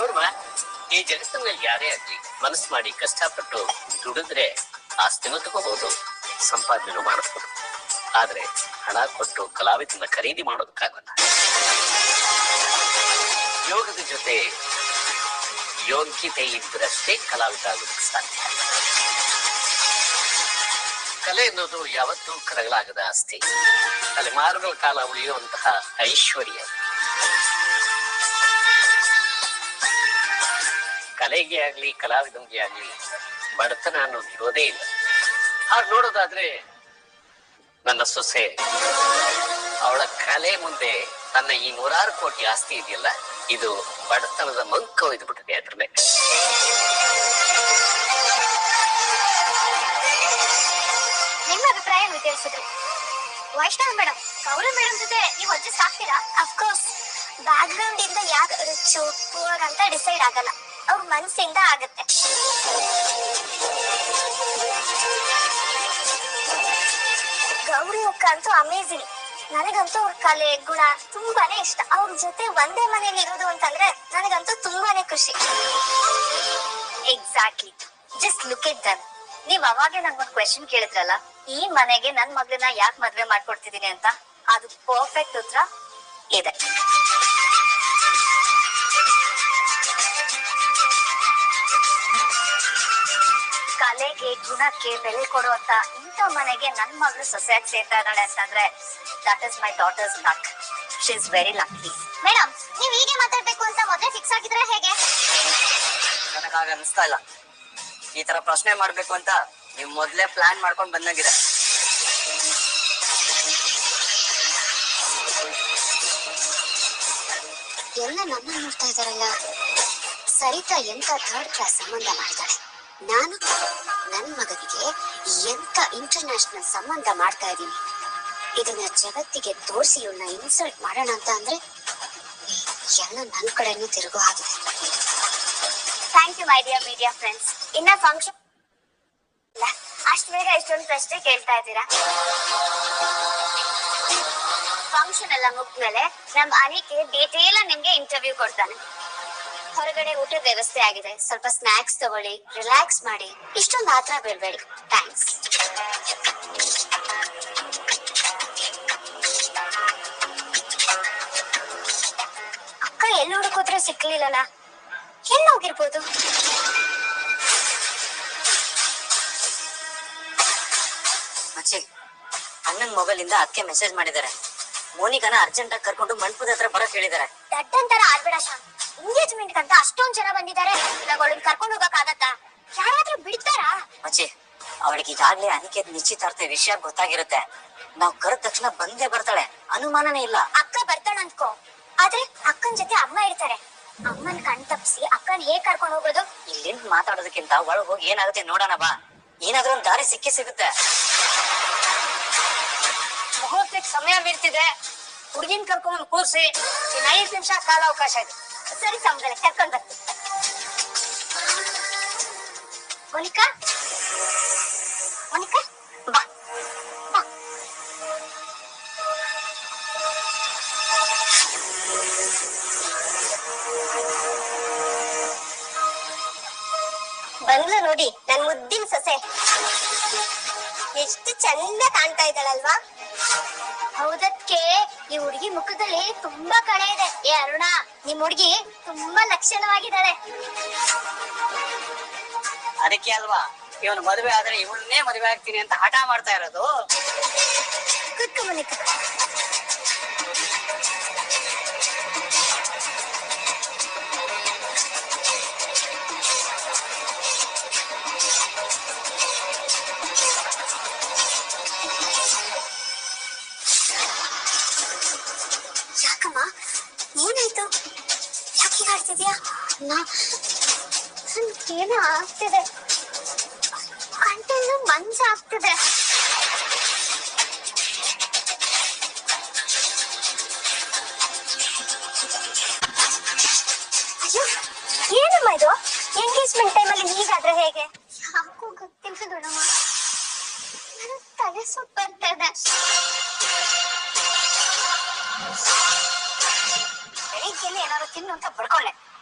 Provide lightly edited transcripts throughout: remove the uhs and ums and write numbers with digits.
ನೋಡ್ಮ, ಈ ಜಗತ್ತಿನಲ್ಲಿ ಯಾರೇ ಆಗ್ಲಿ ಮನಸ್ಸು ಮಾಡಿ ಕಷ್ಟಪಟ್ಟು ದುಡಿದ್ರೆ ಆಸ್ತಿನೂ ತಗೋಬಹುದು, ಸಂಪಾದನೆ ಮಾಡಬಹುದು. ಆದ್ರೆ ಹಣ ಕೊಟ್ಟು ಕಲಾವಿದನ್ನ ಖರೀದಿ ಮಾಡೋದಕ್ಕಾಗಲ್ಲ. ಯೋಗದ ಜೊತೆ ಯೋಗ್ಯತೆ ಇದ್ದರಷ್ಟೇ ಕಲಾವಿದ ಆಗೋದಕ್ಕೆ ಸಾಧ್ಯ. ಕಲೆ ಎನ್ನುವುದು ಯಾವತ್ತೂ ಕರಗಲಾಗದ ಆಸ್ತಿ, ತಲೆಮಾರುಗಳ ಕಾಲ ಉಳಿಯುವಂತಹ ಐಶ್ವರ್ಯ. ಕಲೆಗೆ ಆಗ್ಲಿ ಕಲಾವಿದನಿಗೆ ಆಗ್ಲಿ ಬಡತನ ಅನ್ನೋದು ಇರೋದೇ ಇಲ್ಲ. ಹಾಗೆ ನೋಡೋದಾದ್ರೆ ನನ್ನ ಸೊಸೆ ಅವಳ ಕಲೆ ಮುಂದೆ ತನ್ನ ಈ 100 ಕೋಟಿ ಆಸ್ತಿ ಇದೆಯಲ್ಲ, ಇದು ಬಡತನದ ಮಂಕ ಒಯ್ದುಬಿಟ್ಟಿದೆ ಅದ್ರ ಮೇಲೆ. ನಿಮ್ಮ ಅಭಿಪ್ರಾಯ ತಿಳಿಸಿದ್ರಿ. ವೈಷ್ಣವ್ ಮೇಡಮ್, ಗೌರವ್ ಮೇಡಮ್ ಜೊತೆ ನೀವು ಅಡ್ಜಸ್ಟ್ ಆಗ್ತೀರಾ? ಅಫ್ಕೋರ್ಸ್, ಬ್ಯಾಕ್ ಗ್ರೌಂಡ್ ಇಂದ ಯಾಕೆ ರಿಚ್ ಪೂರ್ ಅಂತ ಡಿಸೈಡ್ ಆಗಲ್ಲ, ಅವ್ರ ಮನಸ್ಸಿಂದ ಆಗತ್ತೆ. ಗೌರಿ ಅಕ್ಕ ಅಂತೂ ಅಮೇಜಿಂಗ್. ನನಗಂತೂ ಅವ್ರ ಕಲೆ ಗುಣ ತುಂಬಾನೇ ಇಷ್ಟ. ಅವ್ರ ಜೊತೆ ಒಂದೇ ಮನೇಲಿ ಇರೋದು ಅಂತಂದ್ರೆ ನನಗಂತೂ ತುಂಬಾನೇ ಖುಷಿ. ಎಕ್ಸಾಕ್ಟ್ಲಿ, ಜಸ್ಟ್ ಲುಕ್ ಇಟ್ ದಮ್. ನೀವ್ ಅವಾಗೆ ನಂಗೊಂದು ಕ್ವೆಶನ್ ಕೇಳಿದ್ರಲ್ಲ, ಈ ಮನೆಗೆ ನನ್ ಮಗಳನ್ನ ಯಾಕೆ ಮದ್ವೆ ಮಾಡ್ಕೊಡ್ತಿದೀನಿ ಅಂತ, ಅದು ಪರ್ಫೆಕ್ಟ್ ಉತ್ತರ ಇದೆ. ಕಲೆಗೆ ಗುಣಕ್ಕೆ ಬೆಲೆ ಕೊಡುವಂತ ಇಂಥ ಮನೆಗೆ ನನ್ ಮಗಳು ಸೊಸೆಯಾಗಿ ಸೇರ್ತಾ ಇದ್ದಾಳೆ ಅಂತಂದ್ರೆ that is my daughters luck. She is very lucky. Madam, ನೀವ್ ಹೀಗೆ ಮಾತಾಡ್ಬೇಕು ಅಂತ ಮೊದಲೇ ಫಿಕ್ಸ್ ಆಗಿದ್ರೆ ಹೇಗೆ? ನನಗಾಗ ಅನಿಸ್ತಾ ಇಲ್ಲ. ಈ ತರ ಪ್ರಶ್ನೆ ಮಾಡ್ಬೇಕು ಅಂತ ನೀವ್ ಮೊದ್ಲೇ ಪ್ಲಾನ್ ಮಾಡ್ಕೊಂಡ್ ಬಂದಂಗಿದೆ. ಎಲ್ಲ ನನ್ನ ನೋಡ್ತಾ ಇದಾರಲ್ಲ. ಸರಿತಾ ಎಂತ ಥರ್ಡ್ ಕ್ಲಾಸ್ ಸಂಬಂಧ ಮಾಡ್ತಾಳೆ, ನಾನು ನನ್ ಮಗನಿಗೆ ಎಂತ ಇಂಟರ್ನ್ಯಾಷನಲ್ ಸಂಬಂಧ ಮಾಡ್ತಾ ಇದ್ದೀನಿ. ಇದನ್ನ ಜಗತ್ತಿಗೆ ತೋರಿಸಿ ಇವಳನ್ನ ಇನ್ಸಲ್ಟ್ ಮಾಡೋಣ ಅಂತ ಅಂದ್ರೆ ಎಲ್ಲ ನನ್ ಕಡೆನೂ ತಿರುಗು ಆಗಿದೆ. Thank you my dear media friends. ಇನ್ನ ಫಂಕ್ಷನ್ ಅಷ್ಟು ಬೇಗ ಎಷ್ಟೊಂದು ಪ್ರಶ್ನೆ ಕೇಳ್ತಾ ಇದ್ದೀರಾ. ಫಂಕ್ಷನ್ ಎಲ್ಲ ಮುಗ್ದ್ಮೇಲೆ ನಮ್ ಅನಿಕೆ ಡೀಟೇಲ್ ನಿಮ್ಗೆ ಇಂಟರ್ವ್ಯೂ ಕೊಡ್ತಾನೆ. ಹೊರಗಡೆ ಊಟದ ವ್ಯವಸ್ಥೆ ಆಗಿದೆ, ಸ್ವಲ್ಪ ಸ್ನಾಕ್ಸ್ ತಗೊಳ್ಳಿ, ರಿಲ್ಯಾಕ್ಸ್ ಮಾಡಿ. ಇಷ್ಟೊಂದು ಆತರ ಬೀಳ್ಬೇಡಿ. ಥ್ಯಾಂಕ್ಸ್. ಅಕ್ಕ ಎಲ್ಲಿ ಹುಡುಕೋದ್ರೂ ಸಿಕ್ಲಿಲ್ಲಲ್ಲ, ಎಲ್ಲಿ ಹೋಗಿರ್ಬೋದು? ಮಚ್ಚಿ, ಅಣ್ಣನ್ ಮೊಬೈಲ್ ಇಂದ ಅದಕ್ಕೆ ಮೆಸೇಜ್ ಮಾಡಿದ್ದಾರೆ. ಮೋನಿಕನ ಅರ್ಜೆಂಟ್ ಆಗಿ ಕರ್ಕೊಂಡು ಮಂಟಪದ ಹತ್ರ ಬರಕ್ ಹೇಳಿದ್ದಾರೆ. ದಡ್ಡಂತರ ಆಡ್ಬೇಡ ಶಾಮ್. ಎಂಗೇಜ್ಮೆಂಟ್ ಅಂತ ಅಷ್ಟೊಂದ್ ಜನ ಬಂದಿದ್ದಾರೆ, ಇವಾಗ ಅವಳನ್ನ ಕರ್ಕೊಂಡು ಹೋಗಕ್ ಆಗತ್ತಾ? ಯಾರಾದ್ರೂ ಬಿಡ್ತಾರಾ? ಮಚ್ಚಿ, ಅವಳಿಗೆ ಈಗಾಗ್ಲೇ ಅನಿಕೇತ್ ನಿಶ್ಚಿತಾರ್ಥ ವಿಷಯ ಗೊತ್ತಾಗಿರುತ್ತೆ. ನಾವ್ ಕರೆದ ತಕ್ಷಣ ಬಂದೇ ಬರ್ತಾಳೆ, ಅನುಮಾನನೇ ಇಲ್ಲ. ಅಕ್ಕ ಬರ್ತಾಳ ಅನ್ಕೋ, ಆದ್ರೆ ಅಕ್ಕನ್ ಜೊತೆ ಅಮ್ಮ ಇರ್ತಾರೆ. ಅಮ್ಮನ್ ಕಣ್ ತಪ್ಸಿ ಅಕ್ಕನ್ ಹೇಗ್ ಕರ್ಕೊಂಡು ಹೋಗೋದು? ಇಲ್ಲಿಂದ ಮಾತಾಡೋದಕ್ಕಿಂತ ಒಳಗ್ ಹೋಗಿ ಏನಾಗುತ್ತೆ ನೋಡೋಣ ಬಾ. ಏನಾದ್ರೂ ಒಂದ್ ದಾರಿ ಸಿಗುತ್ತೆ. ಮುಹೂರ್ತಕ್ಕೆ ಸಮಯ ಬೀರ್ತಿದೆ, ಹುಡುಗಿನ ಕರ್ಕೊಂಡ್ ಕೂರ್ಸಿ. ಇನ್ 5 ನಿಮಿಷ ಕಾಲ ಅವಕಾಶ ಇದೆ. ಸರಿ ಸಂಬಳ ಕರ್ಕೊಂಡ್ ಬರ್ತೀನಿ. ಮೋನಿಕಾ, ಮೋನಿಕಾ ಬಾ ಬಾ. ಬಂದ್ಲು ನೋಡಿ ನನ್ ಮುದ್ದಿನ ಸೊಸೆ. ಎಷ್ಟು ಚಂದ ಕಾಣ್ತಾ ಇದ್ದಾಳಲ್ವಾ? ಹೌದಕ್ಕೆ ಈ ಹುಡುಗಿ ಮುಖದಲ್ಲಿ ತುಂಬಾ ಕಳೆ ಇದೆ. ಏ ಅರುಣ, ನಿಮ್ ಹುಡುಗಿ ತುಂಬಾ ಲಕ್ಷಣವಾಗಿದ್ದಾಳೆ. ಅದಕ್ಕೆ ಅಲ್ವಾ ಇವನು ಮದುವೆ ಆದ್ರೆ ಇವಳನ್ನೇ ಮದುವೆ ಆಗ್ತೀನಿ ಅಂತ ಹಠ ಮಾಡ್ತಾ ಇರೋದು. ಕೂತ್ಕೊ ಮೋನಿಕಾ. ಯಾಕಮ್ಮ, ಏನಾಯ್ತು? ಯಾಕೆ ಆಡ್ತಿದ್ಯಾ? ಏನೋ ಆಗ್ತಿದೆ, ಕಂಟೆಲ್ಲ ಮಂಜಾಗ್ತಿದೆ. ಅಯ್ಯೋ, ಏನಮ್ಮ ಇದು? ಎಂಗೇಜ್ಮೆಂಟ್ ಟೈಮಲ್ಲಿ ಹೀಗಾದ್ರೆ ಹೇಗೆ? ಯಾಕೋ ಗೊತ್ತಿಲ್ಲ ದೊಡ್ಡಮ್ಮ, ನನ್ನ ತಲೆ ಸುತ್ತ ಬರ್ತಾ ಇದೆ. ಬೆಳಿಗ್ಗೆಯಲ್ಲಿ ಏನಾದ್ರು ತಿನ್ನು ಅಂತ ಬಡ್ಕೊಳ್ಳೆ.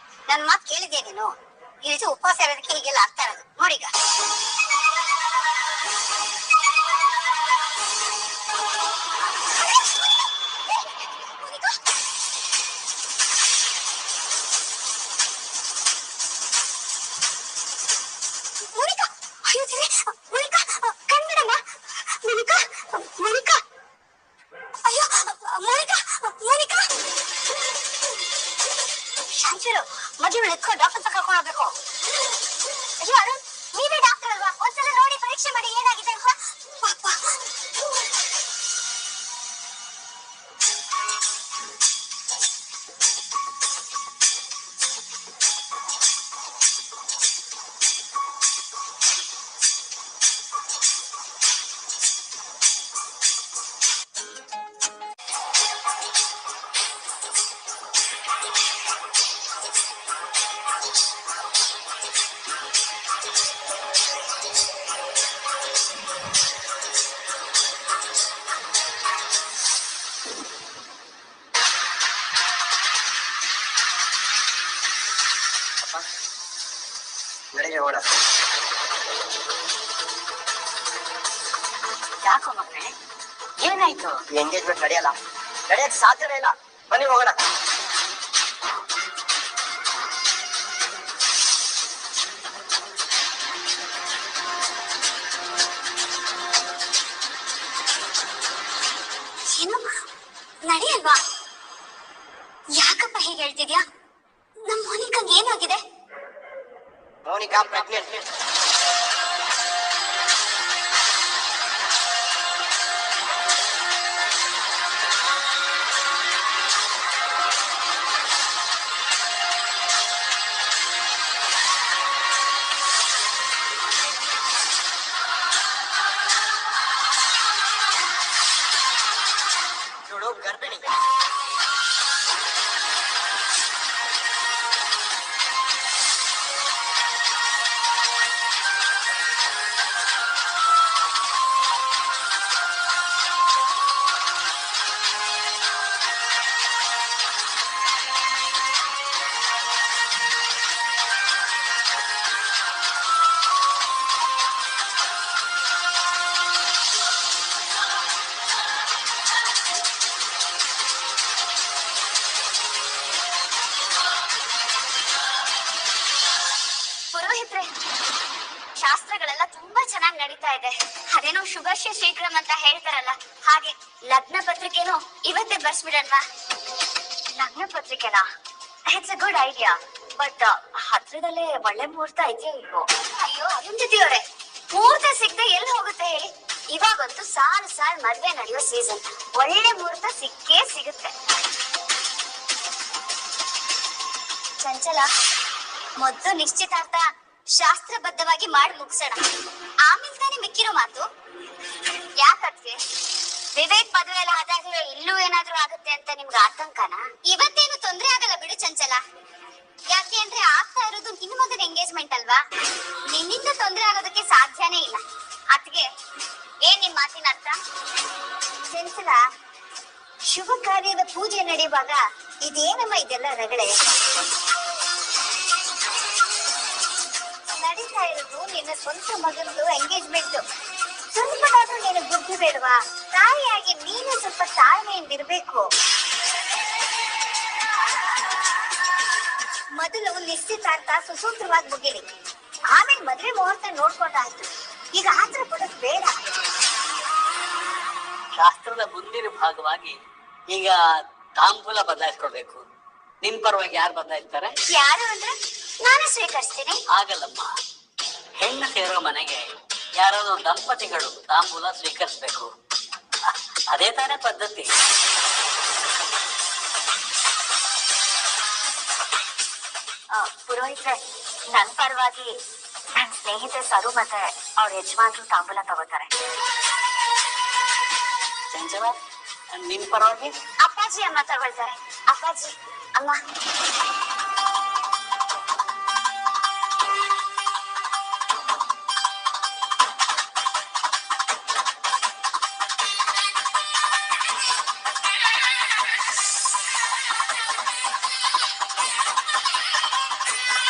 ನನ್ ಮಾತ್ ಕೇಳಿದ್ಯಾ ನೀನು? ಈ ರೀತಿ ಉಪವಾಸ ಇರೋದಕ್ಕೆ ಹೀಗೆಲ್ಲ ಆಗ್ತಾ ಇರೋದು ನೋಡೀಗ. ಮೋನಿಕಾ, ಅಯ್ಯೋ ದೇವ್ರೇ, ಮೋನಿಕಾ, ಕಣ್ಬಿಡಮ್ಮ. ಮೋನಿಕಾ, ಮೋನಿಕಾ, ಅಯ್ಯೋ ಮೋನಿಕಾ, ಮೋನಿಕಾ. ಶಾಂತಿರು, ಮೊದಲು ಎತ್ಕೊಂಡು ಡಾಕ್ಟರ್ ಹತ್ರ ಕರ್ಕೊಂಡು ಹೋಗ್ಬೇಕು. ಅಯ್ಯೋ ಅರುಣ್, ನೀವೇ ಡಾಕ್ಟರ್ ಅಲ್ವಾ? ಒಂದ್ಸಲ ನೋಡಿ ಪರೀಕ್ಷೆ ಮಾಡಿ ಏನಾಗಿದೆ ಅಂತ. ಪಾಪ. ನಡೆಗೆ ಓಡ. ಯಾಕೋ ಮಕ್ಕಳೇ, ಏನಾಯ್ತು? ಎಂಗೇಜ್ಮೆಂಟ್ ನಡೆಯಲ್ಲ, ನಡೆಯಕ್ ಸಾಧ್ಯವೇ ಇಲ್ಲ. ಬನ್ನಿ ಹೋಗೋಣ. ಏನು ನಡೆಯಲ್ವಾ? ಯಾಕಪ್ಪ ಹೀಗೆ ಹೇಳ್ತಿದ್ಯಾ? ನಮ್ ಮೋನಿಕಾಂಗ್ ಏನಾಗಿದೆ? ಮೋನಿಕಾ ಪ್ರೆಗ್ನೆಂಟ್. ನೋಡು, ಗರ್ಭಿಣಿ. ಪುರೋಹಿತ್ರೆ, ಶಾಸ್ತ್ರಗಳೆಲ್ಲ ತುಂಬಾ ಚೆನ್ನಾಗಿ ನಡೀತಾ ಇದೆ. ಅದೇನೋ ಶುಭಶ್ಯ ಶೀಘ್ರಂ ಅಂತ ಹೇಳ್ತಾರಲ್ಲ, ಹಾಗೆ ಲಗ್ನ ಪತ್ರಿಕೆನೂ ಇವತ್ತೇ ಬರ್ಸ್ಬಿಡಲ್ವಾ? ಲಗ್ನ ಪತ್ರಿಕೆನಾ? It's a good idea. But ಹತ್ರದಲ್ಲೇ ಒಳ್ಳೆ ಮುಹೂರ್ತ ಇದೆಯೋ ಇಲ್ವೋ? ಅಯ್ಯೋ ಅರುಂಧತಿ ಅವರೇ, ಮುಹೂರ್ತ ಸಿಗದೆ ಎಲ್ಲಿ ಹೋಗುತ್ತೆ ಹೇಳಿ? ಇವಾಗಂತೂ ಸಾಲು ಮದ್ವೆ ನಡೆಯೋ ಸೀಸನ್. ಒಳ್ಳೆ ಮುಹೂರ್ತ ಸಿಕ್ಕೇ ಸಿಗುತ್ತೆ. ಚಂಚಲ, ಮೊದ್ಲು ನಿಶ್ಚಿತಾರ್ಥ ಶಾಸ್ತ್ರಬದ್ಧವಾಗಿ ಮಾಡಿ ಮುಗಿಸೋಣ, ಆಮೇಲೆ ತಾನೇ ಮಿಕ್ಕಿರೋ ಮಾತು. ಯಾಕತ್ಗೆ ವಿವೇಕ್ ಮದುವೆ ಎಲ್ಲ ಆದಾಗ್ಲೇ ಇಲ್ಲೂ ಏನಾದ್ರೂ ಆಗುತ್ತೆ ಅಂತ ನಿಮ್ಗೆ ಆತಂಕನ? ಇವತ್ತೇನು ತೊಂದ್ರೆ ಆಗಲ್ಲ ಬಿಡು ಚಂಚಲ. ಯಾಕೆ ಅಂದ್ರೆ ಆಗ್ತಾ ಇರೋದು ನಿನ್ನ ಮಗನ ಎಂಗೇಜ್ಮೆಂಟ್ ಅಲ್ವಾ? ನಿನ್ನಿಂದ ತೊಂದ್ರೆ ಆಗೋದಕ್ಕೆ ಸಾಧ್ಯನೇ ಇಲ್ಲ. ಅತ್ಗೆ, ಏನ್ ನಿಮ್ ಮಾತಿನ ಅರ್ಥ? ಚಂಚಲ, ಶುಭ ಕಾರ್ಯದ ಪೂಜೆ ನಡೆಯುವಾಗ ಇದೇನಮ್ಮ ಇದೆಲ್ಲ ರಗಳೆ? ನಡೀತಾ ಇರೋದು ನಿನ್ನ ಸ್ವಂತ ಮಗನದು ಎಂಗೇಜ್ಮೆಂಟ್. ಸ್ವಲ್ಪನಾದ್ರೂ ನೀನು ಬುದ್ಧಿ ಬೇಡವಾ? ತಾಯಿಯಾಗಿ ನೀನು ಸ್ವಲ್ಪ ತಾಳ್ಮೆಯಿಂದಿರ್ಬೇಕು. ಮೊದಲು ನಿಶ್ಚಿತಾರ್ಥ ಸುಸೂತ್ರವಾಗಿ ಮುಗಿಲಿ, ಆಮೇಲೆ ಮದ್ವೆ ಮುಹೂರ್ತ ನೋಡ್ಕೊಂಡಾಯ್ತು. ಈಗ ಆತರ ಪಡೋದು ಬೇಡ. ಶಾಸ್ತ್ರದ ಮುಂದಿನ ಭಾಗವಾಗಿ ಈಗ ತಾಂಬೂಲ ಬದಲಾಯಿಸ್ಕೊಳ್ಬೇಕು. ನಿಮ್ ಪರವಾಗಿ ಯಾರು ಬದಲಾಯಿಸ್ತಾರೆ? ಯಾರು ಅಂದ್ರೆ ನಾನು ಸ್ವೀಕರಿಸ್ತೀನಿ. ಆಗಲ್ಲಮ್ಮ, ಹೆಣ್ಣು ಸೇರೋ ಮನೆಗೆ ಯಾರಾದ್ರೂ ದಂಪತಿಗಳು ತಾಂಬೂಲ ಸ್ವೀಕರಿಸ್ಬೇಕು. ಅದೇ ತಾನೇ ಪದ್ಧತಿ. ಪುರೋಹಿತ್ರೆ, ನನ್ ಪರವಾಗಿ ನನ್ ಸ್ನೇಹಿತೆ ಸರು ಮತ್ತೆ ಅವ್ರ ಯಜಮಾನ್ರು ತಾಂಬೂಲ ತಗೋತಾರೆ. ಚಂಚಲ, ನಿಮ್ ಪರವಾಗಿ ಅಪ್ಪಾಜಿ ಅಮ್ಮ ತಗೊಳ್ತಾರೆ. ಅಪ್ಪಾಜಿ ಅಮ್ಮ.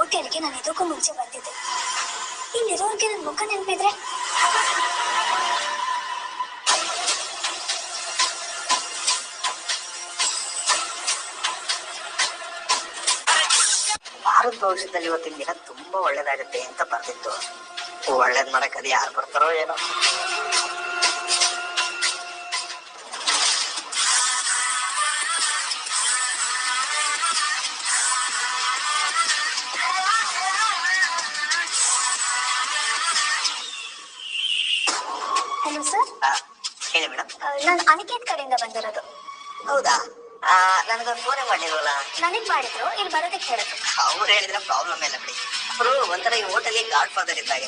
ಹೋಟೆಲ್ಗೆ ನಾನು ಇದಕ್ಕೂ ಮುಂಚೆ ಬಂದಿದ್ದೆ. ಇಲ್ಲಿರೋರ್ಗೆ ನನ್ನ ಮುಖ ನೆನಪಿದ್ರೆ ಭಾರತ ಭವಿಷ್ಯದಲ್ಲಿ ಇವತ್ತಿನ ದಿನ ತುಂಬಾ ಒಳ್ಳೇದಾಗುತ್ತೆ ಅಂತ ಬರ್ತಿತ್ತು. ಒಳ್ಳೇದ್ ಮಾಡಕ್ ಅದು ಯಾರು ಬರ್ತಾರೋ ಏನೋ. Hello sir. ಹೇಳಿ ಮೇಡಮ್. ನಾನು ಅನಿಕೇತ್ ಕಡೆಯಿಂದ ಬಂದಿರೋದು. ಹೌದಾ? ನನಗೊಂದು ಫೋನೇ ಮಾಡಿಲ್ವಲ್ಲ. ನನಗ್ ಮಾಡಿದ್ರು, ಇಲ್ಲಿ ಬರೋದಕ್ಕೆ ಹೇಳಿದ್ರು. ಅವ್ರು ಹೇಳಿದ್ರೆ ಪ್ರಾಬ್ಲಮ್ ಇಲ್ಲ ಬಿಡಿ. ಅವರು ಒಂಥರ ಈ ಹೋಟೆಲ್ಗೆ ಗಾಡ್ ಫಾದರ್ ಇದ್ದಾಗ.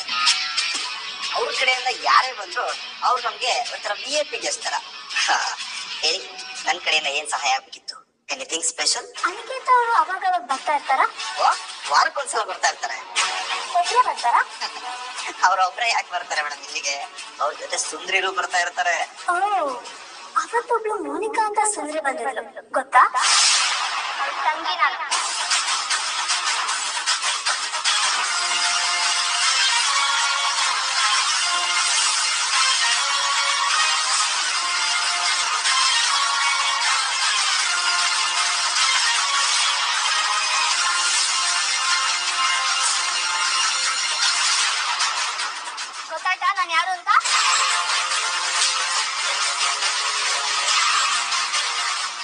ಅವ್ರ ಕಡೆಯಿಂದ ಯಾರೇ ಬಂದ್ರು ಅವ್ರು ನಮ್ಗೆ ಒಂಥರ VIP ಗೆಸ್ಟ್ ತರ. ಹೇಳಿ, ನನ್ ಕಡೆಯಿಂದ ಏನ್ ಸಹಾಯ ಆಗ್ಬೇಕಿತ್ತು? Anything special? ಅನಿಕೇತ್ ಅವರು ಅವಾಗ ಬರ್ತಾ ಇರ್ತಾರ? ವಾರಕ್ಕೊಂದ್ಸಲ ಬರ್ತಾ ಇರ್ತಾರೆ. ಒಬ್ರೇ ಬರ್ತಾರ? ಅವ್ರೊಬ್ರೆ ಯಾಕೆ ಬರ್ತಾರೆ ಮೇಡಮ್ ಇಲ್ಲಿಗೆ? ಅವ್ರ ಜೊತೆ ಸುಂದ್ರಿರು ಬರ್ತಾ ಇರ್ತಾರೆ. ಅವತ್ತೊಬ್ಳು ಮೋನಿಕಾ ಅಂತ ಸುಂದ್ರಿ ಬಂದಿದ್ಲು, ಗೊತ್ತಾ? ತಂಗಿ ನಾನು. ಗೊತ್ತಾಯ್ತಾ ನಾನು ಯಾರು ಅಂತ?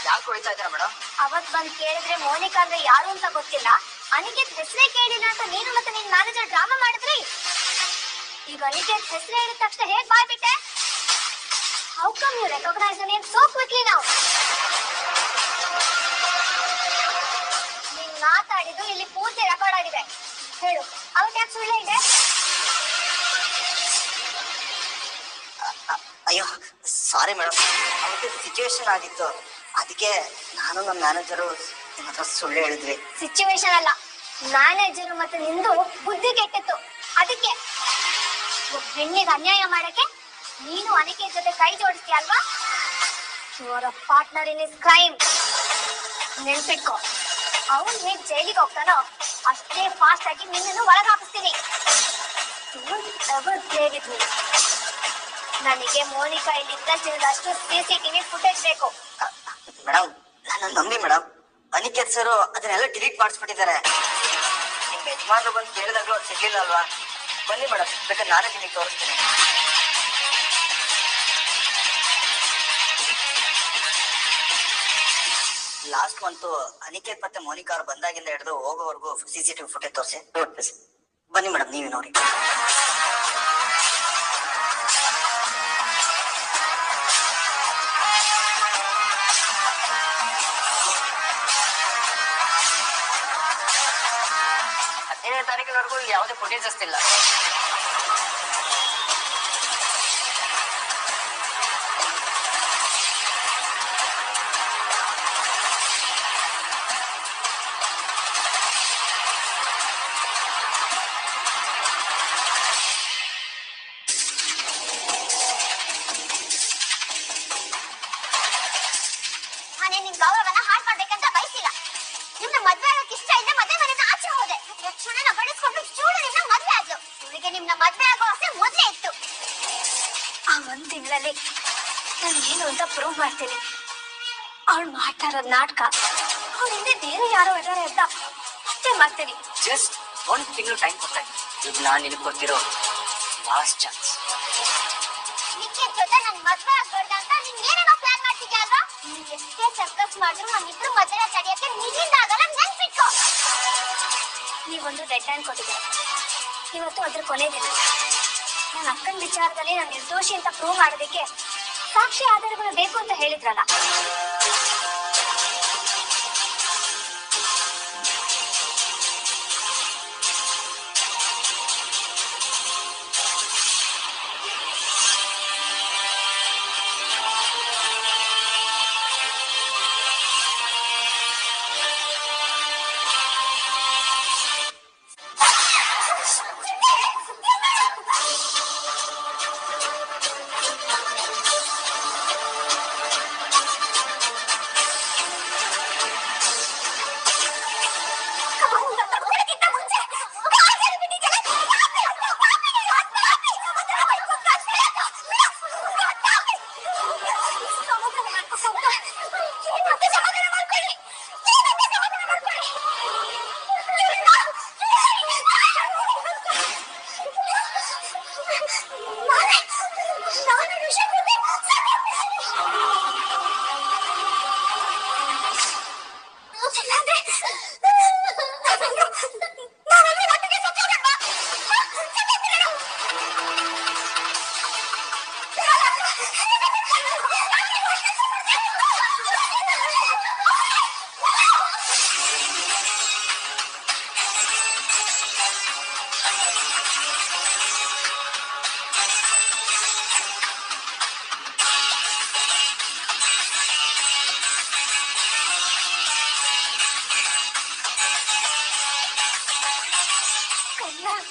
ಯಾಕೆ ಹೊಡಿತಾ ಇದ್ದೀರಾ ಮೇಡಮ್? ಅವತ್ ಬಂದ್ ಕೇಳಿದ್ರೆ ಮೋನಿಕಾ ಅಂದ್ರೆ ಯಾರು ಅಂತ ಗೊತ್ತಿಲ್ಲ, ಅನಿಕೇತ್ ಹೆಸರೇ ಕೇಳಿಲ್ಲ ಅಂತ ನೀನು ಮತ್ತೆ ನಿನ್ ಮ್ಯಾನೇಜರ್ ಡ್ರಾಮಾ ಮಾಡಿದ್ರಿ. ಈಗ ಅನಿಕೇತ್ ಹೆಸರೇ ಹೇಳಿದ ತಕ್ಷಣ ಹೇಗ್ ಬಾಯ್ಬಿಟ್ಟೆ? How come you recognise the name so quickly now? ನೀನ್ ಮಾತಾಡಿದ್ದು ಇಲ್ಲಿ ಪೂರ್ತಿ ರೆಕಾರ್ಡ್ ಆಗಿದೆ. ಹೇಳು, ಅವತ್ತು ಯಾಕೆ ಸುಳ್ಳು ಇದೆ? ಅಯ್ಯೋ ಸಾರಿ ಮೇಡಮ್, ಅವತ್ತು ಸಿಚುವೇಶನ್ ಆಗಿತ್ತು, ಅದಕ್ಕೆ ನಾನು ನಮ್ಮ ಮ್ಯಾನೇಜರು ನಿಮ್ಮ ಹತ್ರ ಸುಳ್ಳು ಹೇಳಿದ್ವಿ. ಸಿಚುವೇಶನ್ ಅಲ್ಲ, ಮ್ಯಾನೇಜರ್ ಮತ್ತೆ ನಿಂದು ಬುದ್ಧಿ ಕೆಟ್ಟಿತ್ತು. ಅದಕ್ಕೆ ಒಬ್ಬ ಹೆಣ್ಣಿಗೆ ಅನ್ಯಾಯ ಮಾಡಕ್ಕೆ ನೀನು ಅನಿಕೇತ್ ಜೊತೆ ಕೈ ಜೋಡಿಸ್ತೀಯ ಅಲ್ವಾ? You are a partner in is crime. ನೆನ್ಪಿಟ್ಕೋ, ಅವನು ಹೇಗ್ ಜೈಲಿಗೆ ಹೋಗ್ತಾನೋ ಅಷ್ಟೇ ಫಾಸ್ಟ್ ಆಗಿ ನಿನ್ನನ್ನು ಒಳಗೆ ಹಾಕಿಸ್ತೀನಿ. Don't ever play with me. ನನಗೆ ಮೋನಿಕಾ ಇಲ್ಲಿ ಇದ್ದಷ್ಟು CCTV ಫುಟೇಜ್ ಬೇಕು. ಮೇಡಮ್, ನನ್ನ ನಂಬಿ ಮೇಡಮ್, ಅನಿಕೇತ್ ಸರ್ ಅದನ್ನೆಲ್ಲ ಡಿಲೀಟ್ ಮಾಡಿಸ್ಬಿಟ್ಟಿದ್ದಾರೆ. ನಿಮ್ ಯಜಮಾನ್ರು ಬಂದು ಕೇಳಿದಾಗ್ಲೂ ಅದು ಸಿಗ್ಲಿಲ್ಲ ಅಲ್ವಾ? ಬನ್ನಿ ಮೇಡಮ್, ಬೇಕಾದ್ರೆ ನಾನೇ ನಿಮಗೆ ತೋರಿಸ್ತೀನಿ. ಲಾಸ್ಟ್ ಮಂತು ಅನಿಕೇತ್ ಮತ್ತೆ ಮೋನಿಕಾ ಅವ್ರು ಬಂದಾಗಿಂದ ಹಿಡಿದು ಹೋಗೋವರೆಗೂ CCTV ಫುಟೇಜ್ ತೋರಿಸಿ. ಬನ್ನಿ ಮೇಡಮ್, ನೀವೇ ನೋಡಿ. ತಾರೀಕಿನವರೆಗೂ ಯಾವುದೇ ಫುಟೇಜಸ್ ಇಲ್ಲ. ನಾನೇ ನಿಮ್ ಗೌರವನ ಹಾಳು ಮಾಡ್ಬೇಕಂತ ಬಯಸಿಲ್ಲ. ನಿಮ್ನ ಮದ್ವೆ ಆಗಕ್ಕೆ ಇಷ್ಟ ಇಲ್ಲ, ಮದ್ವೆ ಮನೆಯಿಂದ ಆಚೆ ಹೋದೆ. ಕ್ಷಣನ ಬಡಿಸ್ಕೊಂಡು ಚೂಡು ನಿಮ್ನ ಮದ್ವೆ ಆದ್ಲು. ಇವಳಿಗೆ ನಿಮ್ನ ಮದ್ವೆ ಆಗೋ ಆಸೆ ಮೊದ್ಲೇ ಇತ್ತು. ಆ ಒಂದ್ ತಿಂಗಳಲ್ಲಿ ನಾನು ಏನು ಅಂತ ಪ್ರೂವ್ ಮಾಡ್ತೀನಿ. ಅವಳು ಮಾಡ್ತಾ ಇರೋದ್ ನಾಟಕ. ಅವಳ ಹಿಂದೆ ಬೇರೆ ಯಾರೋ ಇದಾರೆ ಅಂತ ಅಷ್ಟೇ ಮಾಡ್ತೀನಿ. ಜಸ್ಟ್ 1 ತಿಂಗಳು ಟೈಮ್ ಕೊಡ್ತಾ ಇದ್ದೀನಿ. ಈಗ ನಾನು ನಿನಗೆ ಕೊಡ್ತಿರೋ ಲಾಸ್ಟ್ ಚಾನ್ಸ್. ನಿಖಿತ್ ಜೊತೆ ನನ್ ಮದ್ವೆ ಆಗ್ಬಾರ್ದು ಅಂತ ನೀನ್ ಏನೇನೋ ಪ್ಲಾನ್ ಮಾಡ್ತಿದ್ಯಾ ಅಲ್ವಾ? ನೀನ್ ಎಷ್ಟೇ ಸರ್ಕಸ್ ಮಾಡಿದ್ರು ನಮ್ಮಿಬ್ರು ಮದ್ವೆ ತಡೆಯಕ್ಕೆ ನಿನ್ನಿಂದ ಆಗಲ್ಲ, ನೆನ್ಪಿಟ್ಕೋ. ನೀವೊಂದು ಡೆಡ್ ಲೈನ್ ಕೊಟ್ಟಿದ್ದೀರ. ಇವತ್ತು ಅದ್ರ ಕೊನೆ ದಿನ. ನನ್ನ ಅಕ್ಕನ ವಿಚಾರದಲ್ಲಿ ನಾನು ನಿರ್ದೋಷಿ ಅಂತ ಪ್ರೂವ್ ಮಾಡೋದಕ್ಕೆ ಸಾಕ್ಷಿ ಆಧಾರಗಳು ಬೇಕು ಅಂತ ಹೇಳಿದ್ರಲ್ಲ.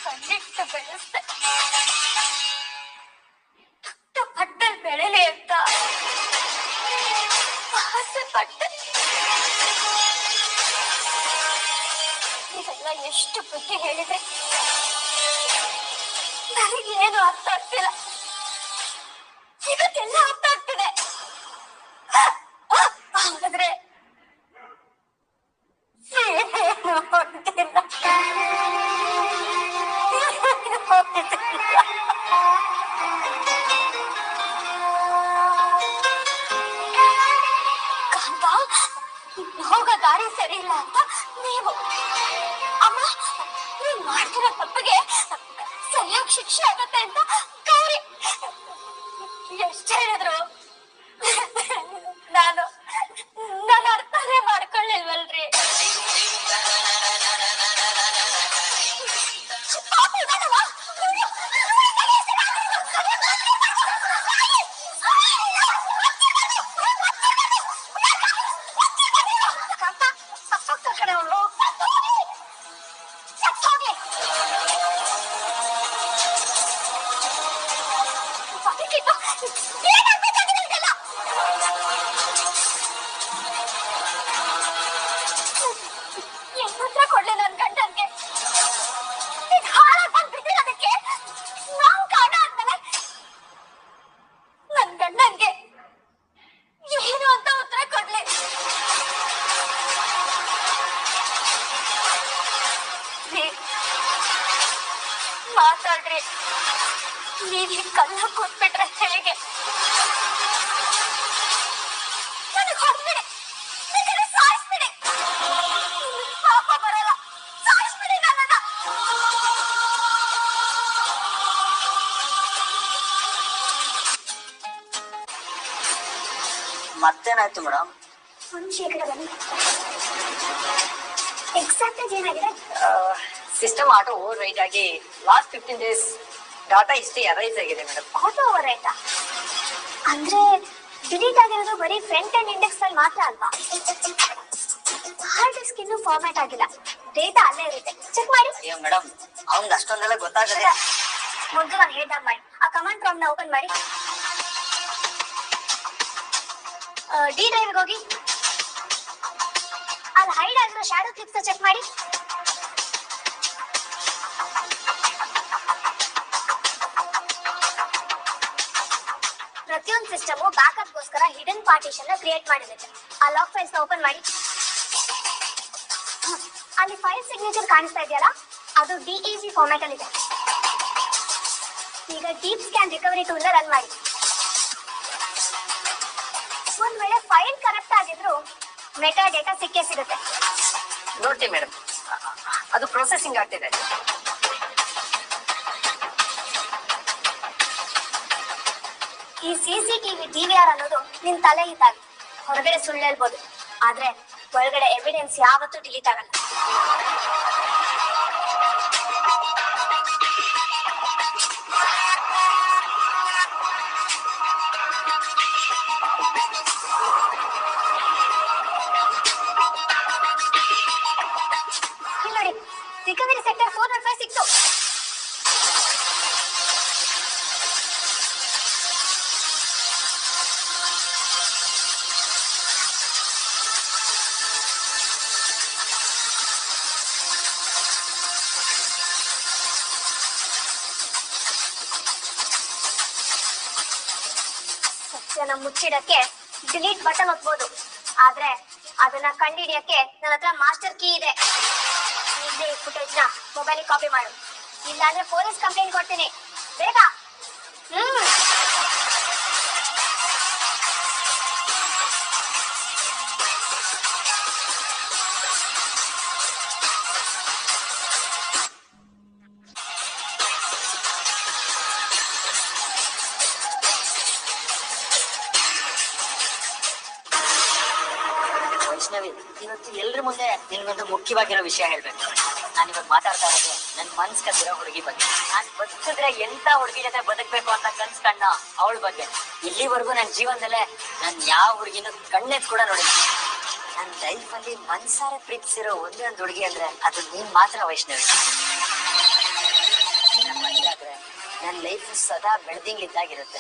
ಕಣ್ಣಿಟ್ಟು ಬೆಳೆಸ್ದೆ. ಪಟ್ಟಲ್ ಬೆಳೆಲಿ ಅಂತ ಆಸೆ ಪಟ್ಟೆ. ಇದೆಲ್ಲ ಎಷ್ಟು ಬುದ್ಧಿ ಹೇಳಿದ್ರೆ ನನಗೇನು ಅರ್ಥ ಆಗ್ತಿಲ್ಲ. ಇವತ್ತೆಲ್ಲ ಅರ್ಥ ಆಗ್ತಿದೆ. ಹಾಗಾದ್ರೆ ಹೋಗೋ ದಾರಿ ಸರಿ ಇಲ್ಲ ಅಂತ ನೀವು ಅಮ್ಮ ನೀನ್ ಮಾಡ್ತಿರೋ ತಪ್ಪಿಗೆ ಸರಿಯಾಗಿ ಶಿಕ್ಷೆ ಆಗತ್ತೆ ಅಂತ ಗೌರಿ ಎಷ್ಟ್ ಹೇಳಿದ್ರು ನಾನು ಅರ್ಥನೇ ಮಾಡ್ಕೊಳ್ಳಿಲ್ವಲ್ರಿ. ಕೊಡ್ಲಿ ನನ್ ಗಂಡನ್ಗೆ ಬಿಟ್ಟಿರೋದಕ್ಕೆ ನಾವು ಕಾರಣ ಅಂತಾನೆ ನನ್ ಗಂಡನ್ಗೆ ಏನು ಅಂತ ಉತ್ತರ ಕೊಡ್ಲಿ. ಮಾತಾಡ್ರಿ. ನೀವ್ ಕಲ್ಲ ಕೂತ್ಬಿಟ್ರೆ ಹೇಗೆ? ನನಗೆ ಹೊಡ್ಬಿಡಿ, ಸಾಯಿಸ್ಬಿಡಿ, ಪಾಪ ಬರಲ್ಲ, ಸಾಯಿಸ್ಬಿಡಿ ನನ್ನನ್ನ. ಮತ್ತೇನಾಯ್ತು ಮೇಡಮ್? ಒಂದ್ ಶೇಕಡ ಬನ್ನಿ. ಎಕ್ಸಾಕ್ಟ್ ಆಗಿ ಏನಾಗಿದೆ? ಸಿಸ್ಟಮ್ ಆಟೋ ಓವರ್ ರೈಟ್ ಆಗಿ last 15 days data history arise ಆಗಿದೆ ಮೇಡಮ್. ಆಟೋ ಓವರ್ ರೈಟಾ? ಅಂದ್ರೆ ಡಿಲೀಟ್ ಆಗಿರೋದು ಬರೀ ಫ್ರಂಟ್ ಅಂಡ್ ಇಂಡೆಕ್ಸ್ ಅಲ್ಲಿ ಮಾತ್ರ ಅಲ್ವಾ? ಹಾರ್ಡ್ ಡಿಸ್ಕ್ ಇನ್ನೂ ಫಾರ್ಮ್ಯಾಟ್ ಆಗಿಲ್ಲ, ಡೇಟಾ ಅಲ್ಲೇ ಇರುತ್ತೆ, ಚೆಕ್ ಮಾಡಿ. ಅಯ್ಯೋ ಮೇಡಮ್, ಅವ್ನಿಗೆ ಅಷ್ಟೊಂದೆಲ್ಲ ಗೊತ್ತಾಗದೆ. ಮೊದಲು ನಾನು ಹೇಳ್ದಾಗ ಮಾಡಿ. ಆ ಕಮಾಂಡ್ ಪ್ರಾಂಪ್ಟ್ ನ ಓಪನ್ ಮಾಡಿ. ಡಿ ಡ್ರೈವ್ ಹೋಗಿ ಅಲ್ಲಿ ಹೈಡ್ ಆಗಿರೋ ಶಾಡೋ ಕ್ಲಿಪ್ಸ್ ಚೆಕ್ ಮಾಡಿ. ಪ್ರತಿಯೊಂದು ಸಿಸ್ಟಮ್ ಬ್ಯಾಕಪ್ ಗೋಸ್ಕರ ಹಿಡನ್ ಪಾರ್ಟಿಷನ್ ಕ್ರಿಯೇಟ್ ಮಾಡಿರುತ್ತೆ. ಆ ಲಾಗ್ ಫೈಲ್ಸ್ ಓಪನ್ ಮಾಡಿ. ಅಲ್ಲಿ ಫೈಲ್ ಸಿಗ್ನೇಚರ್ ಕಾಣಿಸ್ತಾ ಇದೆಯಲ್ಲ, ಅದು DEG ಫಾರ್ಮ್ಯಾಟ್ ಅಲ್ಲಿ ಇದೆ. ಈಗ ಡೀಪ್ ಸ್ಕ್ಯಾನ್ ರಿಕವರಿ ಟೂಲ್ ನ ರನ್ ಮಾಡಿ. ಒಂದ್ ವೇಳೆ ಫೈಲ್ ಕರೆಕ್ಟ್ ಆಗಿದ್ರು ಮೆಟಾ ಡೇಟಾ ಸಿಕ್ಕೇ ಸಿಗುತ್ತೆ. ನೋಡ್ತೀವಿ ಮೇಡಮ್, ಅದು ಪ್ರೊಸೆಸಿಂಗ್ ಆಗ್ತಿದೆ. ಈ CCTV DVR ಅನ್ನೋದು ನಿನ್ ತಲೆ ಇದ್ದಾಗ ಹೊರಗಡೆ ಸುಳ್ಳು ಹೇಳ್ಬೋದು, ಆದ್ರೆ ಒಳಗಡೆ ಎವಿಡೆನ್ಸ್ ಯಾವತ್ತೂ ಡಿಲೀಟ್ ಆಗಲ್ಲ. ನೋಡಿ, ರಿಕವರಿ ಸೆಕ್ಟರ್ 415 ಸಿಕ್ತು. ಸತ್ಯನ ಮುಚ್ಚಿಡಕ್ಕೆ ಡಿಲೀಟ್ ಬಟನ್ ಒತ್ಬೋದು, ಆದ್ರೆ ಅದನ್ನ ಕಂಡುಹಿಡಿಯಕ್ಕೆ ನನ್ನ ಹತ್ರ ಮಾಸ್ಟರ್ ಕೀ ಇದೆ. ಈಗಲೇ ಈ ಫುಟೇಜ್ ನ ಮೊಬೈಲ್ ಕಾಪಿ ಮಾಡು, ಇಲ್ಲಾಂದ್ರೆ ಪೊಲೀಸ್ ಕಂಪ್ಲೇಂಟ್ ಕೊಡ್ತೀನಿ. ಬೇಗ. ವೈಷ್ಣವಿ, ಇವತ್ತು ಎಲ್ರ ಮುಂದೆ ನಿನ್ಗೊಂದು ಮುಖ್ಯವಾಗಿರೋ ವಿಷಯ ಹೇಳ್ಬೇಕು. ನಾನು ಇವಾಗ ಮಾತಾಡ್ತಾ ಇರೋದು ನನ್ ಮನ್ಸ್ ಕದ್ದಿರೋ ಹುಡುಗಿ ಬಗ್ಗೆ. ನಾನ್ ಬದುಕಿದ್ರೆ ಎಂತ ಹುಡುಗಿ ಜೊತೆ ಬದುಕ್ಬೇಕು ಅಂತ ಕನ್ಸ್ ಕಣ್ಣ ಅವಳ ಬಗ್ಗೆ. ಇಲ್ಲಿವರೆಗೂ ನನ್ನ ಜೀವನದಲ್ಲೇ ನಾನ್ ಯಾವ ಹುಡುಗಿನೂ ಕಣ್ಣೆತ್ ಕೂಡ ನೋಡಿಲ್ಲ. ನನ್ನ ಲೈಫ್ ಅಲ್ಲಿ ಮನ್ಸಾರೆ ಪ್ರೀತಿಸಿರೋ ಒಂದೇ ಒಂದು ಹುಡುಗಿ ಅಂದ್ರೆ ಅದು ನೀನ್ ಮಾತ್ರ ವೈಷ್ಣವಿ. ನನ್ನ ಲೈಫ್ ಸದಾ ಬೆಳ್ದಿಂಗ್ ಇದ್ದಾಗಿರುತ್ತೆ.